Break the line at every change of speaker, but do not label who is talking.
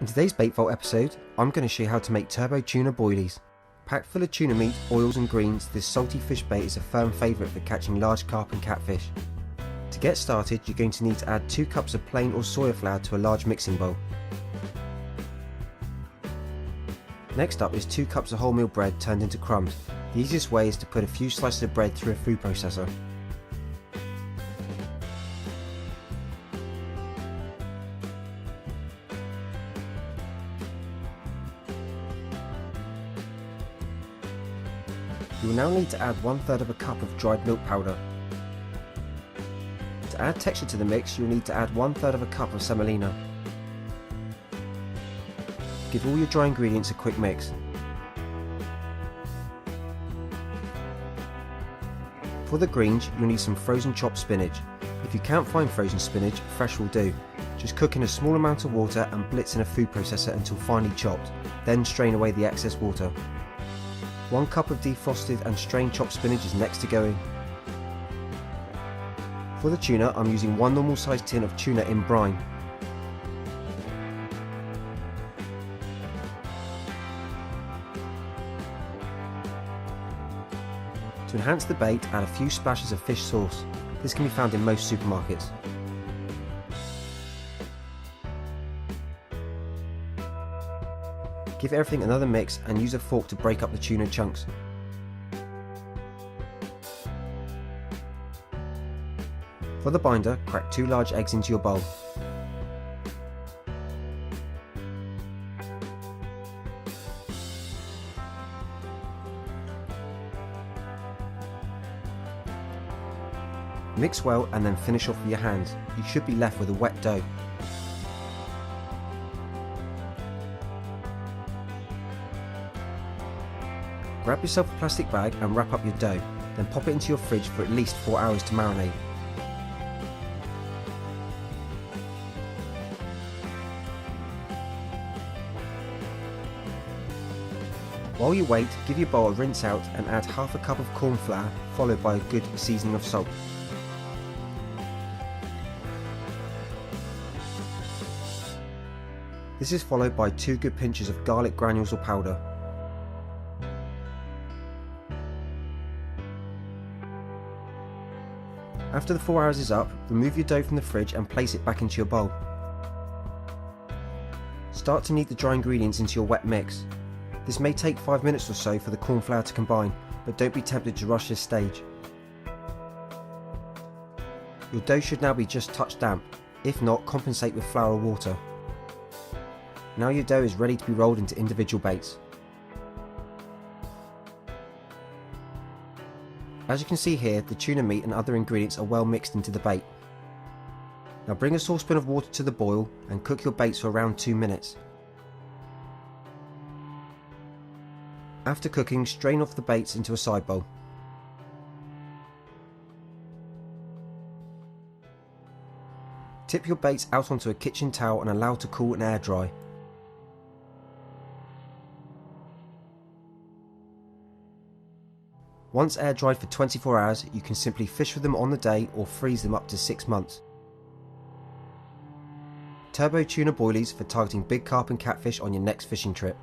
In today's Bait Vault episode, I'm going to show you how to make turbo tuna boilies. Packed full of tuna meat, oils and greens, this salty fish bait is a firm favourite for catching large carp and catfish. To get started, you're going to need to add 2 cups of plain or soya flour to a large mixing bowl. Next up is 2 cups of wholemeal bread turned into crumbs. The easiest way is to put a few slices of bread through a food processor. You will now need to add 1/3 of a cup of dried milk powder. To add texture to the mix, you'll need to add 1/3 of a cup of semolina. Give all your dry ingredients a quick mix. For the greens, you'll need some frozen chopped spinach. If you can't find frozen spinach, fresh will do. Just cook in a small amount of water and blitz in a food processor until finely chopped, then strain away the excess water. 1 cup of defrosted and strained chopped spinach is next to go in. For the tuna, I'm using 1 normal sized tin of tuna in brine. To enhance the bait, add a few splashes of fish sauce. This can be found in most supermarkets. Give everything another mix and use a fork to break up the tuna chunks. For the binder, crack 2 large eggs into your bowl. Mix well and then finish off with your hands. You should be left with a wet dough. Grab yourself a plastic bag and wrap up your dough, then pop it into your fridge for at least 4 hours to marinate. While you wait, give your bowl a rinse out and add half a cup of corn flour, followed by a good seasoning of salt. This is followed by 2 good pinches of garlic granules or powder. After the 4 hours is up, remove your dough from the fridge and place it back into your bowl. Start to knead the dry ingredients into your wet mix. This may take 5 minutes or so for the corn flour to combine, but don't be tempted to rush this stage. Your dough should now be just touch damp. If not, compensate with flour or water. Now your dough is ready to be rolled into individual baits. As you can see here, the tuna meat and other ingredients are well mixed into the bait. Now bring a saucepan of water to the boil and cook your baits for around 2 minutes. After cooking, strain off the baits into a side bowl. Tip your baits out onto a kitchen towel and allow to cool and air dry. Once air dried for 24 hours, you can simply fish with them on the day or freeze them up to 6 months. Turbo tuna boilies for targeting big carp and catfish on your next fishing trip.